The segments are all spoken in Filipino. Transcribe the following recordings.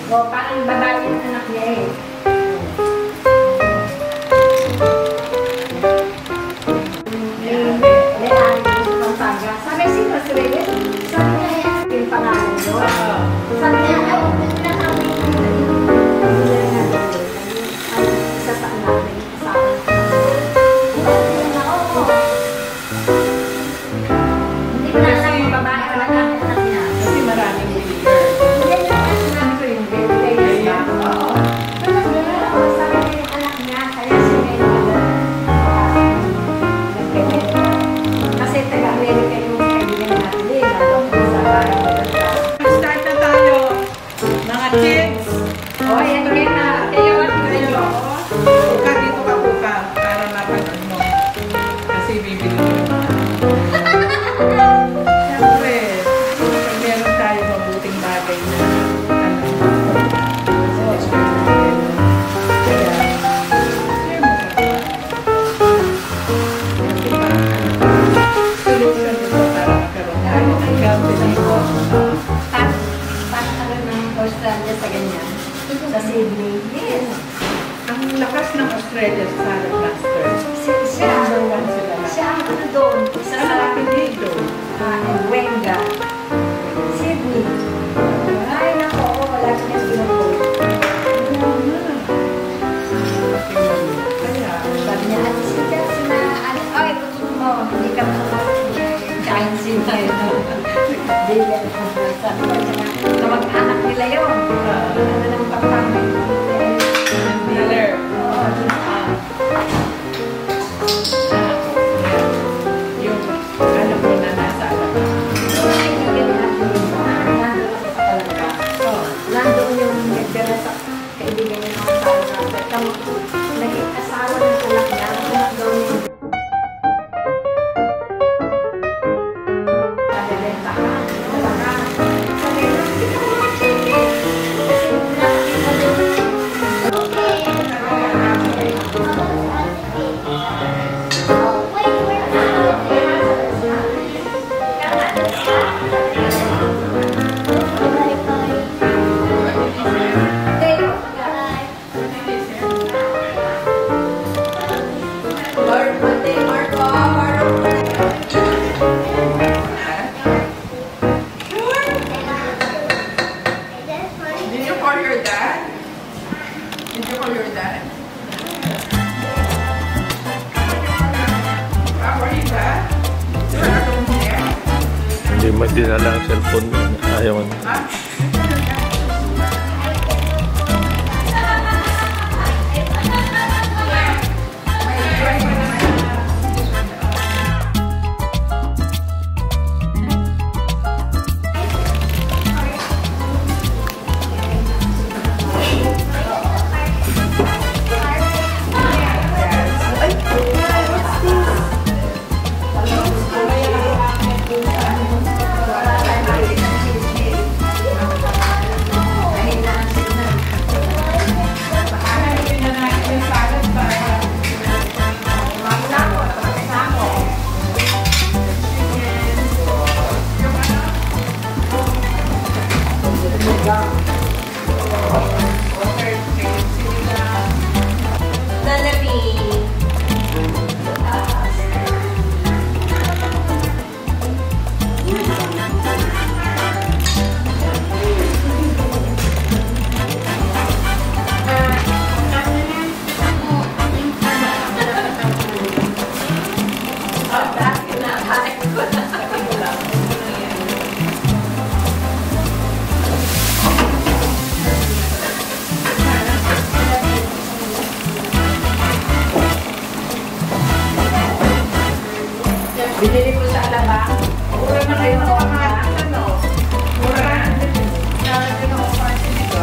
O, parang babae yung anak niya eh. May ari ko sa Pampanga. Sabi, sino si Rene? Sabi niya, yung pangalan doon. Sabi niya, ay, nakawin ko na yun. Isa sa anak na yung kasama. Hindi ko na alam yung babae ang anak niya. Kasi maraming believer. Kids! Oh, yan kayo na. Kaya what ko rin mo? Buka dito ka buka para mapanood mo. Kasi bibili mo yung mga. Siyempre, pag meron tayo mabuting bagay na solution ito para magkaroon tayo ng company mo. Australia sa ganyan. Sa Sydney. Yes. Ang lakas ng Australia sa Salad Masters. Siya. Number one sila lang. Siya ang ano doon. Isa sa Apelido. Wenga. Sydney. Ay, nako. Wala ko niyang ginagawa. Kaya, Sabi niya, ate siya, sina, ay, tutulong mo. Hindi ka kain sila yun. Bilyan ko sa kamag-anak nila yun. Ano ng pagpapay. dealer. Yung alam mo na nasa alam. Nandun yung nagdala sa kaibigan niya ng asawa. Naging asawa ng anak niya. Anak daw niya. Hindi magdinala ang cellphone mo. Ayaw mo. Binili ko sa Alabang. Mura na kayo ng mga ano. Mura. Nalagay ng offer dito.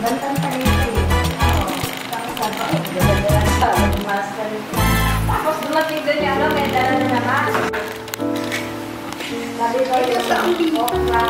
Bantang tayo kayo. Tapos dumating doon yung ano, may dala na naman. Sabi ko yung okra.